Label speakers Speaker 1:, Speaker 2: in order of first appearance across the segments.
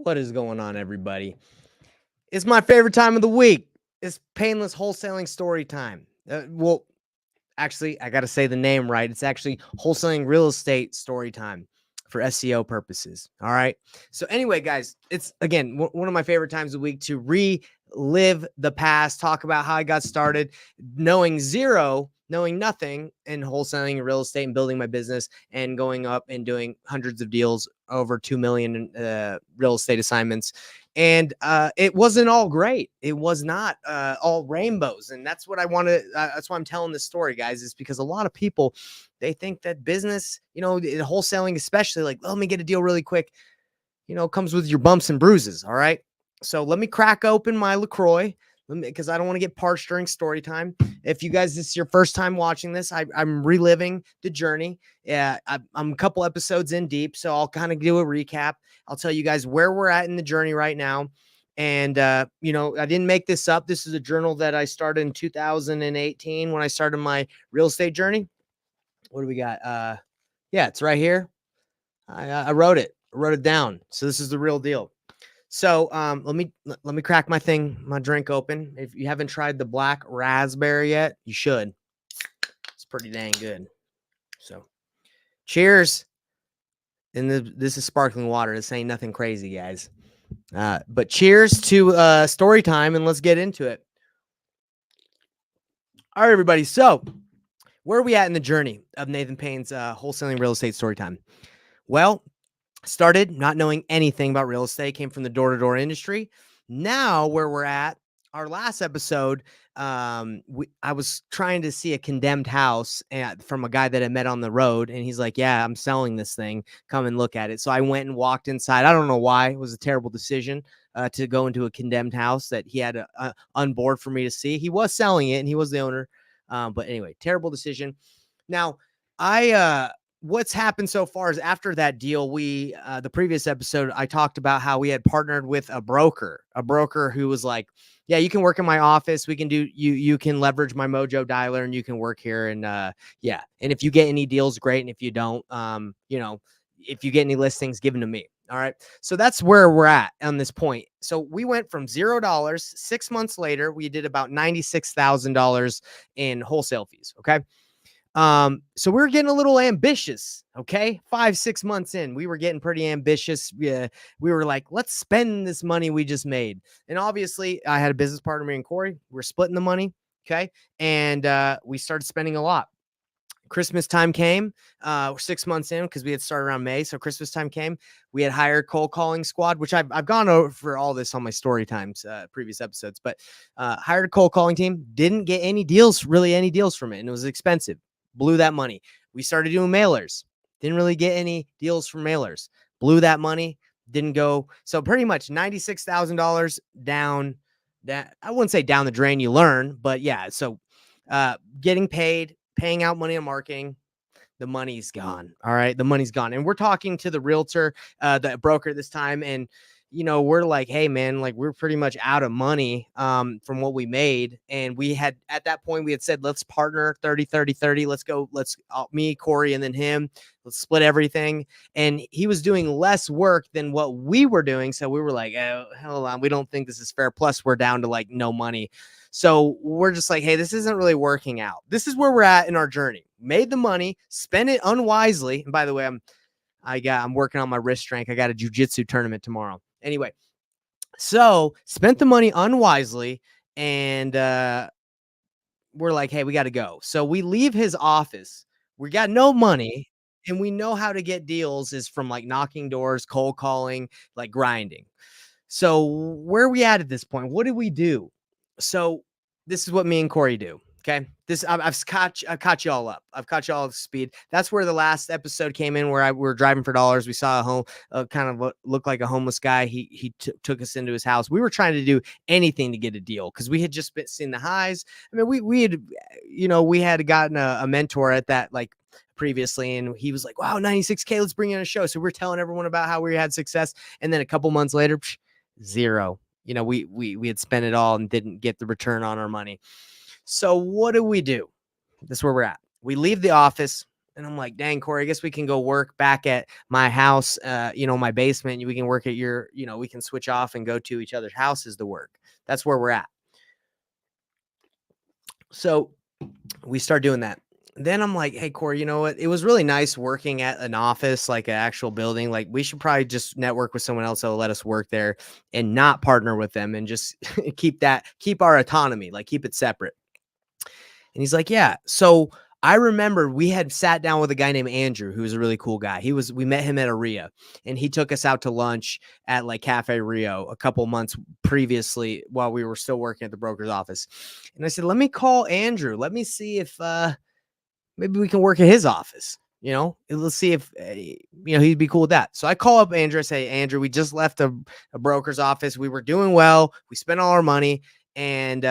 Speaker 1: What is going on, everybody? It's my favorite time of the week. It's painless wholesaling story time. Actually, I got to say the name right. It's actually wholesaling real estate story time for SEO purposes. All right. So, anyway, guys, it's again one of my favorite times of the week to relive the past, talk about how I got started, knowing nothing in wholesaling and real estate and building my business and going up and doing hundreds of deals, over 2 million real estate assignments. And it wasn't all great. It was not all rainbows. And that's what I want to, that's why I'm telling this story, guys, is because a lot of people, they think that business, wholesaling, especially, like, let me get a deal really quick, comes with your bumps and bruises. All right. So let me crack open my LaCroix, because I don't want to get parched during story time. If you guys, this is your first time watching this, I'm reliving the journey. Yeah, I'm a couple episodes in deep, so I'll kind of do a recap. I'll tell you guys where we're at in the journey right now. And, I didn't make this up. This is a journal that I started in 2018 when I started my real estate journey. What do we got? Yeah, it's right here. I wrote it down. So this is the real deal. So let me crack my drink open. If you haven't tried the black raspberry yet, you should. It's pretty dang good. So cheers. And this is sparkling water. This ain't nothing crazy, guys. But cheers to story time, and let's get into it. All right, everybody. So where are we at in the journey of Nathan Payne's wholesaling real estate story time? Well, started not knowing anything about real estate, came from the door-to-door industry. Now where we're at, our last episode, I was trying to see a condemned house from a guy that I met on the road, and he's like, yeah, I'm selling this thing, come and look at it. So I went and walked inside. I don't know why. It was a terrible decision to go into a condemned house that he had on board for me to see. He was selling it and he was the owner, but anyway, terrible decision. Now what's happened so far is after that deal, the previous episode, I talked about how we had partnered with a broker who was like, yeah, you can work in my office. We can do, you can leverage my Mojo dialer and you can work here. And yeah. And if you get any deals, great. And if you don't, if you get any listings, give them to me. All right. So that's where we're at on this point. So we went from $0. 6 months later, we did about $96,000 in wholesale fees. Okay. So we were getting a little ambitious. Okay. 5-6 months in, we were getting pretty ambitious. Yeah. We were like, let's spend this money we just made. And obviously I had a business partner, me and Corey, we're splitting the money. Okay. And, we started spending a lot. Christmas time came, 6 months in, because we had started around May. So Christmas time came, we had hired cold calling squad, which I've gone over all this on my story times, previous episodes, but, hired a cold calling team, didn't get any deals from it. And it was expensive. Blew that money. We started doing mailers. Didn't really get any deals from mailers. Blew that money. Didn't go. So pretty much $96,000 down. That, I wouldn't say down the drain. You learn, but yeah. So getting paid, paying out money on marketing, the money's gone. All right, the money's gone. And we're talking to the realtor, the broker this time, and we're like, hey man, like, we're pretty much out of money from what we made. And we had, at that point, we had said, let's partner 30-30-30. Let's go. Me, Corey, and then him, let's split everything. And he was doing less work than what we were doing. So we were like, oh, hold on, we don't think this is fair. Plus we're down to like no money. So we're just like, hey, this isn't really working out. This is where we're at in our journey. Made the money, spent it unwisely. And by the way, I'm working on my wrist strength. I got a jiu-jitsu tournament tomorrow. Anyway, so spent the money unwisely, and we're like, hey, we got to go. So we leave his office. We got no money, and we know how to get deals is from like knocking doors, cold calling, like grinding. So where are we at this point? What do we do? So this is what me and Corey do. Okay. I've caught you all up. I've caught you all up to speed. That's where the last episode came in, where we were driving for dollars. We saw a home, kind of what looked like a homeless guy. He took us into his house. We were trying to do anything to get a deal, because we had just seen the highs. I mean, we had gotten a mentor at that, like, previously, and he was like, wow, 96K, let's bring in a show. So we're telling everyone about how we had success. And then a couple months later, zero. We had spent it all and didn't get the return on our money. So what do? That's where we're at. We leave the office. And I'm like, dang, Corey, I guess we can go work back at my house, my basement. We can work at we can switch off and go to each other's houses to work. That's where we're at. So we start doing that. Then I'm like, hey, Corey, you know what? It was really nice working at an office, like an actual building. Like, we should probably just network with someone else that'll let us work there and not partner with them and just keep our autonomy, like keep it separate. And he's like, yeah. So I remember we had sat down with a guy named Andrew, who was a really cool guy. We met him at a RIA, and he took us out to lunch at like Cafe Rio a couple months previously while we were still working at the broker's office. And I said, let me call Andrew. Let me see if maybe we can work at his office. Let's see if he'd be cool with that. So I call up Andrew. I say, Andrew, we just left a broker's office. We were doing well. We spent all our money, and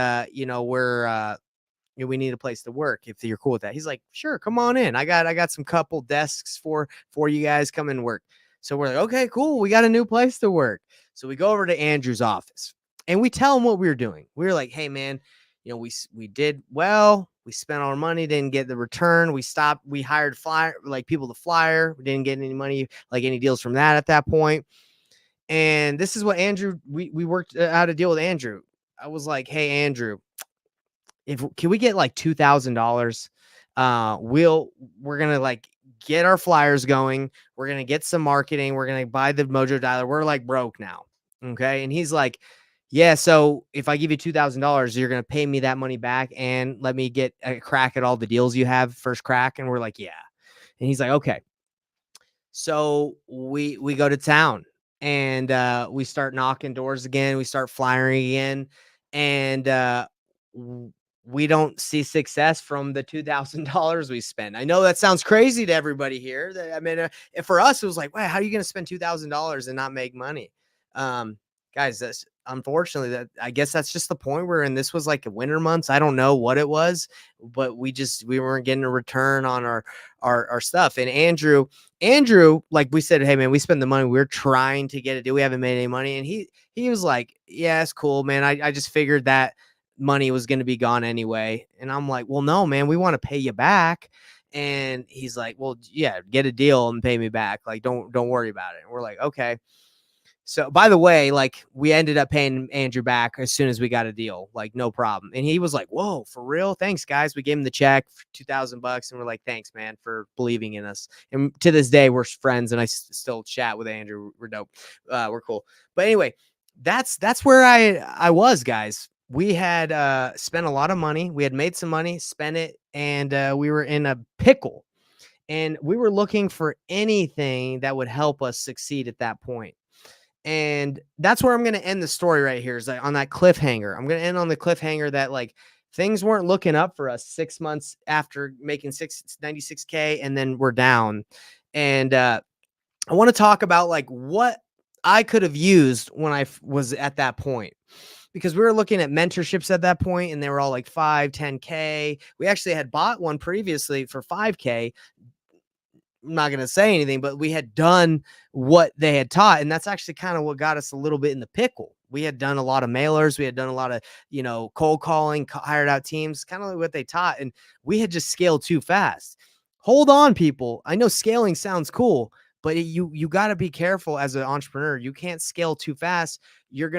Speaker 1: we need a place to work if you're cool with that. He's like, sure, come on in. I got some couple desks for you guys, come and work. So we're like, okay, cool. We got a new place to work. So we go over to Andrew's office and we tell him what we were doing. We were like, hey man, we did well. We spent our money, didn't get the return. We hired people to flyer. We didn't get any money, like any deals from that at that point. And this is what Andrew, we worked out a deal with Andrew. I was like, hey, Andrew, can we get like $2,000? We're going to like get our flyers going. We're going to get some marketing. We're going to buy the Mojo Dialer. We're like broke now. Okay. And he's like, yeah. So if I give you $2,000, you're going to pay me that money back and let me get a crack at all the deals you have first crack. And we're like, yeah. And he's like, okay. So we go to town and we start knocking doors again. We start flyering again. And we don't see success from the $2,000 we spend. I know that sounds crazy to everybody here. I mean, for us, it was like, wow, how are you going to spend $2,000 and not make money? Guys, that's unfortunately I guess that's just the point we're in. This was like winter months. I don't know what it was, but we weren't getting a return on our stuff. And Andrew, like we said, hey man, we spend the money. We're trying to get it. We haven't made any money. And he was like, yeah, it's cool, man. I just figured that money was going to be gone anyway. And I'm like, well, no, man, we want to pay you back. And he's like, well, yeah, get a deal and pay me back. Like, don't worry about it. And we're like, okay. So by the way, like we ended up paying Andrew back as soon as we got a deal, like no problem. And he was like, whoa, for real? Thanks guys. We gave him the check for $2,000 and we're like, thanks man for believing in us. And to this day, we're friends and I still chat with Andrew. We're dope. We're cool. But anyway, that's where I was, guys. We had spent a lot of money. We had made some money, spent it, and we were in a pickle. And we were looking for anything that would help us succeed at that point. And that's where I'm going to end the story right here, is like on that cliffhanger. I'm going to end on the cliffhanger that like things weren't looking up for us 6 months after making 96K, and then we're down. And I want to talk about like what I could have used when I was at that point, because we were looking at mentorships at that point and they were all like 5, 10K. We actually had bought one previously for 5K. I'm not going to say anything, but we had done what they had taught. And that's actually kind of what got us a little bit in the pickle. We had done a lot of mailers. We had done a lot of, cold calling, hired out teams, kind of like what they taught. And we had just scaled too fast. Hold on, people. I know scaling sounds cool, but you got to be careful as an entrepreneur. You can't scale too fast. You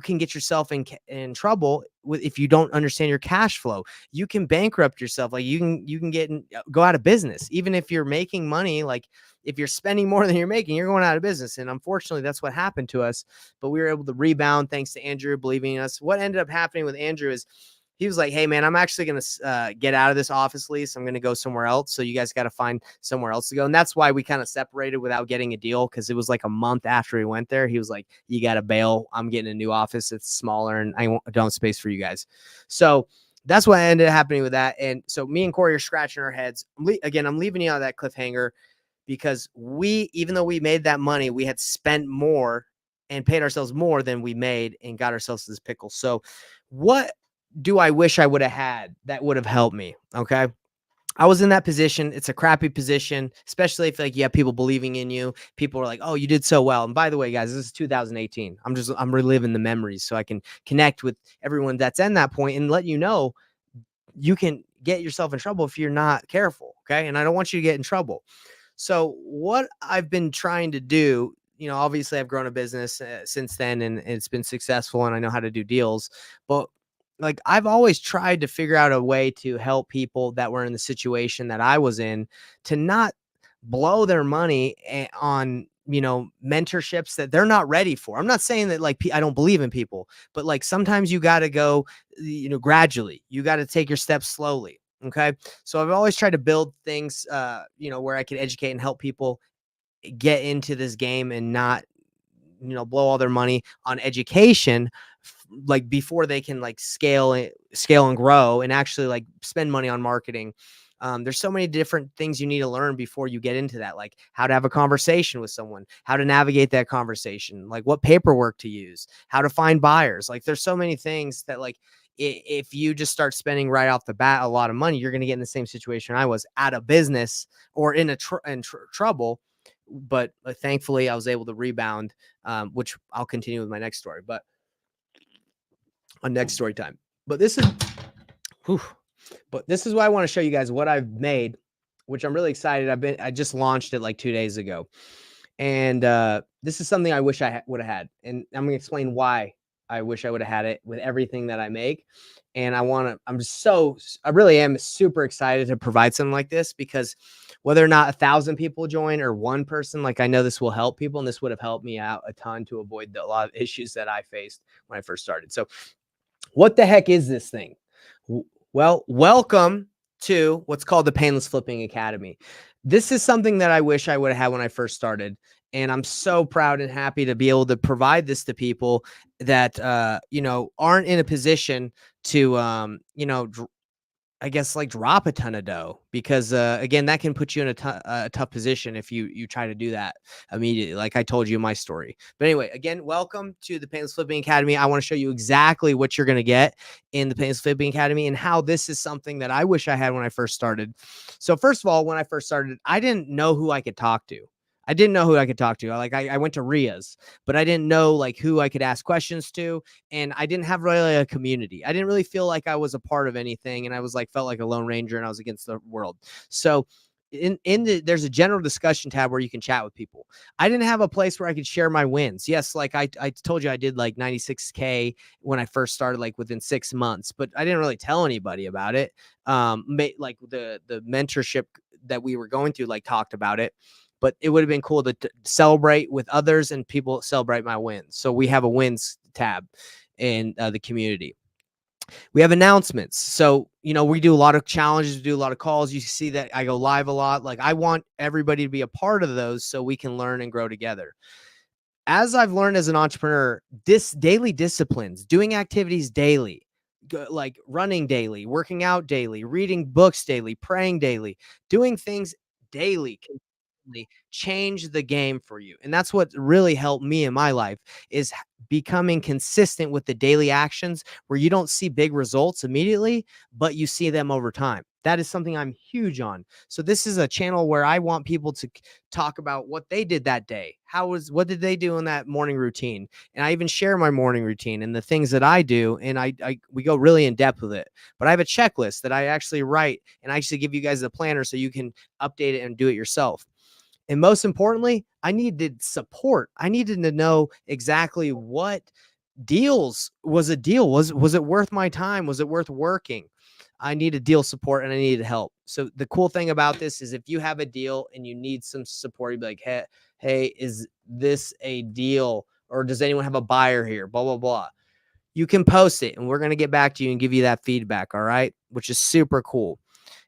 Speaker 1: can get yourself in trouble if you don't understand your cash flow. You can bankrupt yourself. Like you can go out of business. Even if you're making money, like if you're spending more than you're making, you're going out of business. And unfortunately, that's what happened to us. But we were able to rebound thanks to Andrew believing in us. What ended up happening with Andrew is he was like, hey, man, I'm actually going to get out of this office lease. I'm going to go somewhere else. So you guys got to find somewhere else to go. And that's why we kind of separated without getting a deal, because it was like a month after he went there. He was like, you got to bail. I'm getting a new office. It's smaller and I don't have space for you guys. So that's what ended up happening with that. And so me and Corey are scratching our heads. I'm leaving you on that cliffhanger because even though we made that money, we had spent more and paid ourselves more than we made and got ourselves to this pickle. So what do I wish I would have had that would have helped me? Okay. I was in that position. It's a crappy position, especially if like you have people believing in you. People are like, oh, you did so well. And by the way, guys, this is 2018. I'm reliving the memories so I can connect with everyone that's in that point and let you know you can get yourself in trouble if you're not careful. Okay. And I don't want you to get in trouble. So what I've been trying to do, obviously I've grown a business since then, and it's been successful, and I know how to do deals, but like I've always tried to figure out a way to help people that were in the situation that I was in to not blow their money on mentorships that they're not ready for. I'm not saying that like I don't believe in people, but like sometimes you got to go gradually. You got to take your steps slowly. Okay. So I've always tried to build things where I can educate and help people get into this game and not blow all their money on education like before they can like scale and grow and actually like spend money on marketing. There's so many different things you need to learn before you get into that, like how to have a conversation with someone, how to navigate that conversation, like what paperwork to use, how to find buyers. Like there's so many things that like if you just start spending right off the bat a lot of money, you're going to get in the same situation I was, out of business or in trouble. But thankfully I was able to rebound, which I'll continue with my next story, but on next story time. But this is why I want to show you guys what I've made, which I'm really excited. I just launched it like 2 days ago. And this is something I wish I would have had. And I'm going to explain why I wish I would have had it with everything that I make. And I really am super excited to provide something like this, because whether or not 1,000 people join or one person, like I know this will help people, and this would have helped me out a ton to avoid a lot of issues that I faced when I first started. So what the heck is this thing? Well, welcome to what's called the Painless Flipping Academy. This is something that I wish I would have had when I first started. And I'm so proud and happy to be able to provide this to people that, aren't in a position to, I guess like drop a ton of dough, because again, that can put you in a tough position if you try to do that immediately, like I told you in my story. But anyway, again, welcome to the Painless Flipping Academy. I want to show you exactly what you're going to get in the Painless Flipping Academy and how this is something that I wish I had when I first started. So first of all, when I first started, I didn't know who I could talk to. Like I went to RIAs, but I didn't know like who I could ask questions to. And I didn't have really a community. I didn't really feel like I was a part of anything. And I was like, felt like a lone ranger, and I was against the world. So there's a general discussion tab where you can chat with people. I didn't have a place where I could share my wins. Yes, like I told you, I did like 96K when I first started, like within 6 months, but I didn't really tell anybody about it. Like the mentorship that we were going through, like talked about it. But it would have been cool to celebrate with others and people celebrate my wins. So we have a wins tab in the community. We have announcements. So, we do a lot of challenges, we do a lot of calls. You see that I go live a lot. Like I want everybody to be a part of those so we can learn and grow together. As I've learned as an entrepreneur, daily disciplines, doing activities daily, like running daily, working out daily, reading books daily, praying daily, doing things daily change the game for you. And that's what really helped me in my life, is becoming consistent with the daily actions where you don't see big results immediately, but you see them over time. That is something I'm huge on. So this is a channel where I want people to talk about what they did that day. What did they do in that morning routine? And I even share my morning routine and the things that I do. And we go really in depth with it, but I have a checklist that I actually write, and I actually give you guys a planner so you can update it and do it yourself. And most importantly, I needed support. I needed to know exactly what deals was a deal. Was it worth my time? Was it worth working? I needed deal support and I needed help. So the cool thing about this is if you have a deal and you need some support, you'd be like, hey, is this a deal? Or does anyone have a buyer here? Blah, blah, blah. You can post it and we're going to get back to you and give you that feedback. All right. Which is super cool.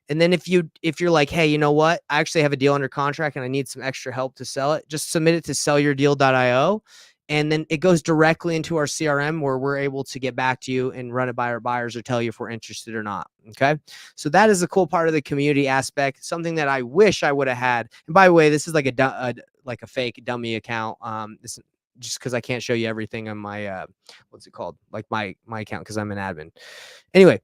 Speaker 1: And then if you're like, hey, you know what? I actually have a deal under contract and I need some extra help to sell it, just submit it to sellyourdeal.io. And then it goes directly into our CRM where we're able to get back to you and run it by our buyers or tell you if we're interested or not. Okay. So that is a cool part of the community aspect, something that I wish I would have had. And by the way, this is like a fake dummy account. This just because I can't show you everything on my, what's it called? Like my account, because I'm an admin. Anyway.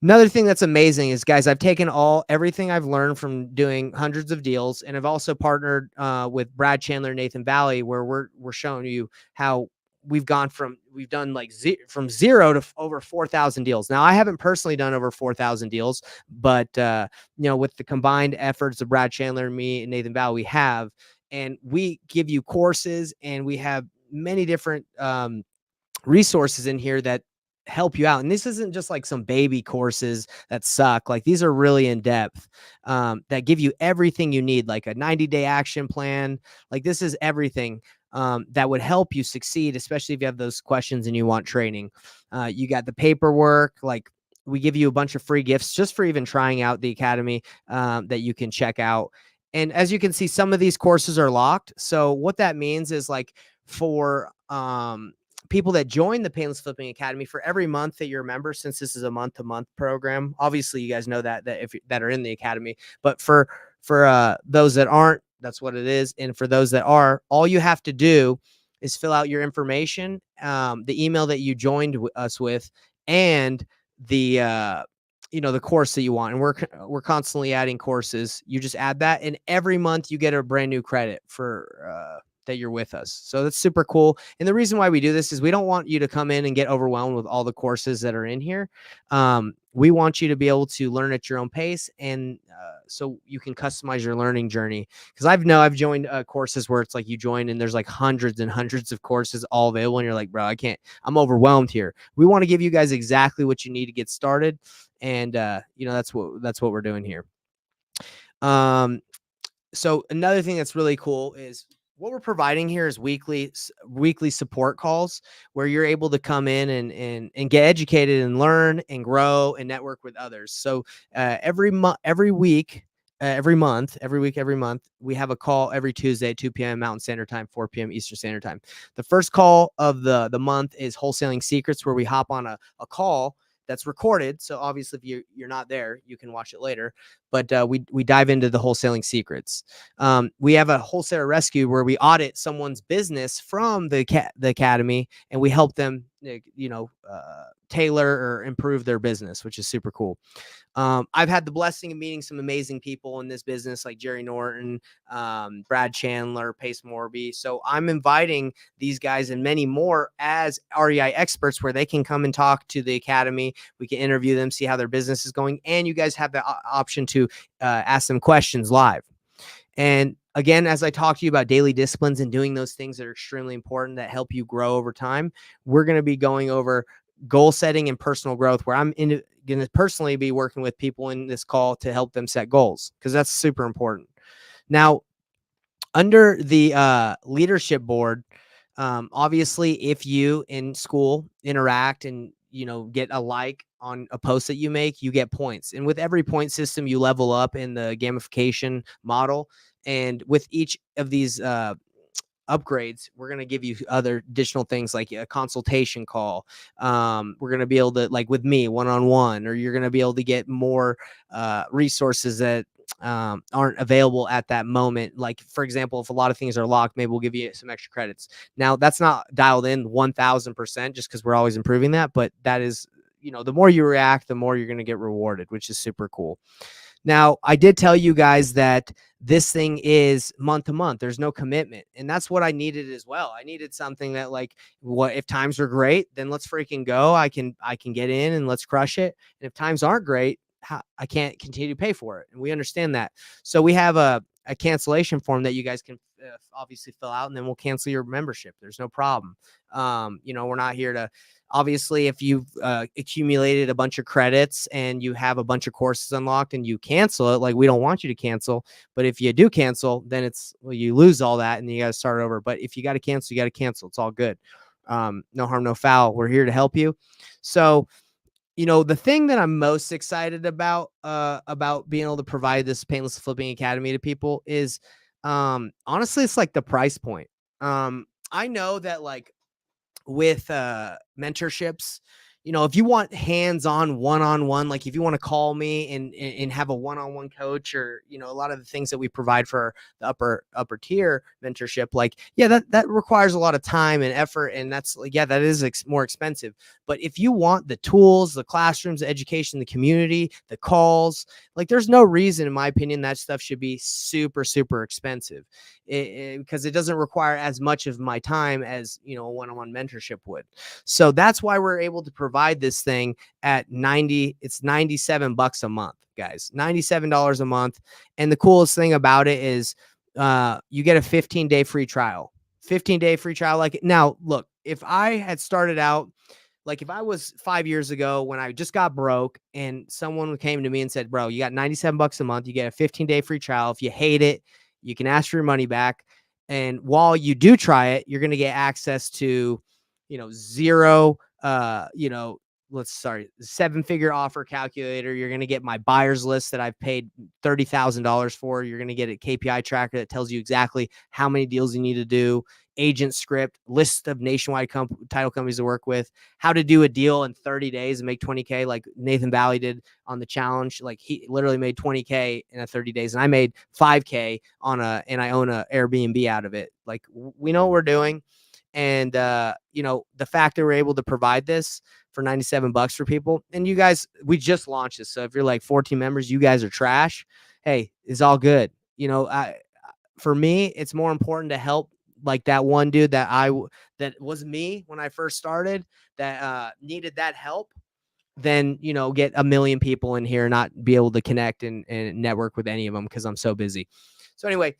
Speaker 1: Another thing that's amazing is, guys, I've taken everything I've learned from doing hundreds of deals, and I've also partnered with Brad Chandler, Nathan Valley, where we're showing you how we've done like from zero to over 4,000 deals. Now, I haven't personally done over 4,000 deals, but with the combined efforts of Brad Chandler, me, and Nathan Val, we have, and we give you courses, and we have many different resources in here that help you out. And this isn't just like some baby courses that suck. Like, these are really in depth, that give you everything you need, like a 90-day action plan. Like, this is everything that would help you succeed, especially if you have those questions and you want training. You got the paperwork. Like, we give you a bunch of free gifts just for even trying out the academy, that you can check out. And as you can see, some of these courses are locked. So what that means is, like, for people that join the Painless Flipping Academy, for every month that you're a member, since this is a month-to-month program, obviously you guys know that if that are in the academy, but for those that aren't, that's what it is. And for those that are, all you have to do is fill out your information, the email that you joined us with, and the the course that you want. And we're constantly adding courses. You just add that, and every month you get a brand new credit for that you're with us. So that's super cool. And the reason why we do this is we don't want you to come in and get overwhelmed with all the courses that are in here. We want you to be able to learn at your own pace, and so you can customize your learning journey. Because I've joined courses where it's like you join and there's like hundreds and hundreds of courses all available, and you're like, bro, I'm overwhelmed here. We want to give you guys exactly what you need to get started, and that's what we're doing here. So another thing that's really cool is what we're providing here is weekly support calls, where you're able to come in and get educated and learn and grow and network with others. So every week, every month, we have a call every Tuesday, 2 p.m. Mountain Standard Time, 4 p.m. Eastern Standard Time. The first call of the month is Wholesaling Secrets, where we hop on a call that's recorded. So obviously, if you're not there, you can watch it later. But we dive into the wholesaling secrets. We have a wholesaler rescue, where we audit someone's business from the academy, and we help them, tailor or improve their business, which is super cool. I've had the blessing of meeting some amazing people in this business, like Jerry Norton, Brad Chandler, Pace Morby. So I'm inviting these guys and many more as REI experts, where they can come and talk to the academy. We can interview them, see how their business is going, and you guys have the option to ask them questions live. And again, as I talk to you about daily disciplines and doing those things that are extremely important that help you grow over time, we're going to be going over goal setting and personal growth, where I'm going to personally be working with people in this call to help them set goals, because that's super important. Now, under the leadership board, obviously, if you in school interact and get a like on a post that you make, you get points. And with every point system, you level up in the gamification model. And with each of these upgrades, we're going to give you other additional things, like a consultation call. We're going to be able to, like with me, one-on-one, or you're going to be able to get more resources that aren't available at that moment. Like, for example, if a lot of things are locked, maybe we'll give you some extra credits. Now, that's not dialed in 1000%, just because we're always improving that, but that is, the more you react, the more you're going to get rewarded, which is super cool. Now, I did tell you guys that this thing is month to month. There's no commitment. And that's what I needed as well. I needed something that, like, what if times are great, then let's freaking go. I can get in and let's crush it. And if times aren't great, I can't continue to pay for it. And we understand that. So we have a cancellation form that you guys can obviously fill out, and then we'll cancel your membership. There's no problem. We're not here to, obviously, if you've accumulated a bunch of credits and you have a bunch of courses unlocked and you cancel it, like, we don't want you to cancel. But if you do cancel, then you lose all that and you got to start over. But if you got to cancel, you got to cancel. It's all good. No harm, no foul. We're here to help you. So, the thing that I'm most excited about being able to provide this Painless Flipping Academy to people is, honestly, it's like the price point. I know that, like, with mentorships, if you want hands-on one-on-one, like if you want to call me and have a one-on-one coach, or a lot of the things that we provide for the upper tier mentorship, like yeah, that requires a lot of time and effort, and that's like, yeah, that is more expensive. But if you want the tools, the classrooms, the education, the community, the calls, like there's no reason in my opinion that stuff should be super super expensive, because it doesn't require as much of my time as a one-on-one mentorship would. So that's why we're able to provide this thing at it's $97 a month, guys. $97 a month. And the coolest thing about it is you get a 15-day free trial. 15-day free trial. Like now, look, if I had started out, like if I was 5 years ago when I just got broke and someone came to me and said, bro, you got $97 a month, you get a 15-day free trial. If you hate it, you can ask for your money back. And while you do try it, you're going to get access to, zero, seven-figure offer calculator. You're going to get my buyer's list that I've paid $30,000 for. You're going to get a KPI tracker that tells you exactly how many deals you need to do, agent script, list of nationwide title companies to work with, how to do a deal in 30 days and make 20K like Nathan Valley did on the challenge. Like he literally made 20K in 30 days and I made 5K and I own a Airbnb out of it. Like we know what we're doing. And, the fact that we're able to provide this for $97 for people, and you guys, we just launched this. So if you're like 14 members, you guys are trash. Hey, it's all good. For me, it's more important to help like that one dude that was me when I first started that needed that help than, get a million people in here, not be able to connect and network with any of them because I'm so busy. So anyway,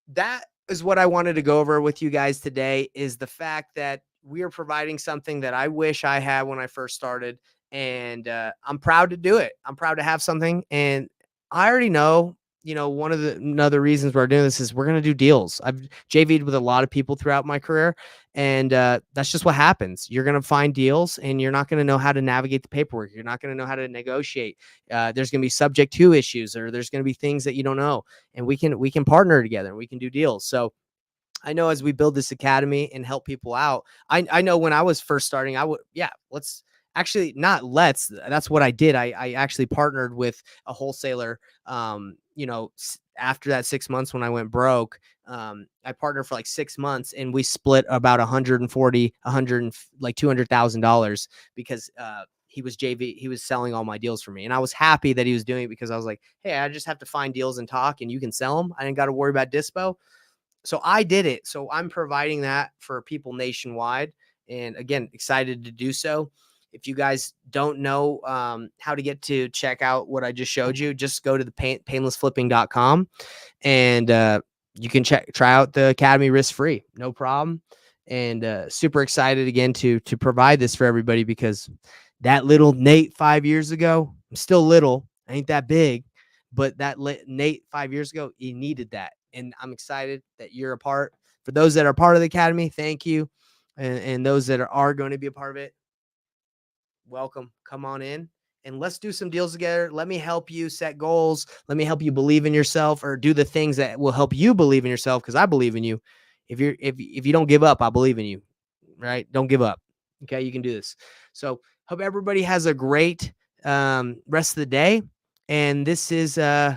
Speaker 1: that is what I wanted to go over with you guys today, is the fact that we are providing something that I wish I had when I first started. And I'm proud to do it. I'm proud to have something. And I already know, one of the another reasons we're doing this is we're going to do deals. I've JV'd with a lot of people throughout my career. And that's just what happens. You're going to find deals and you're not going to know how to navigate the paperwork. You're not going to know how to negotiate. There's going to be subject to issues, or there's going to be things that you don't know, and we can partner together and we can do deals. So I know as we build this academy and help people out, I know when I was first starting, let's actually not that's what I did. I actually partnered with a wholesaler. After that 6 months when I went broke, I partnered for like 6 months and we split about 140, 100, like $200,000 because, he was selling all my deals for me. And I was happy that he was doing it because I was like, hey, I just have to find deals and talk and you can sell them. I didn't got to worry about dispo. So I did it. So I'm providing that for people nationwide. And again, excited to do so. If you guys don't know how to get to check out what I just showed you, just go to the painlessflipping.com and you can try out the Academy risk free. No problem. And super excited again to provide this for everybody, because that little Nate 5 years ago, I'm still little, I ain't that big, but that Nate 5 years ago, he needed that. And I'm excited that you're a part. For those that are part of the Academy, thank you. And those that are going to be a part of it, welcome. Come on in and let's do some deals together. Let me help you set goals. Let me help you believe in yourself, or do the things that will help you believe in yourself, because I believe in you. If you don't give up, I believe in you. Right? Don't give up. Okay, you can do this. So hope everybody has a great rest of the day. And this is it.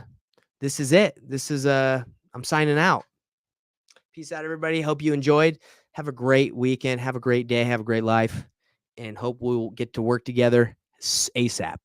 Speaker 1: I'm signing out. Peace out, everybody. Hope you enjoyed. Have a great weekend. Have a great day. Have a great life. And hope we'll get to work together ASAP.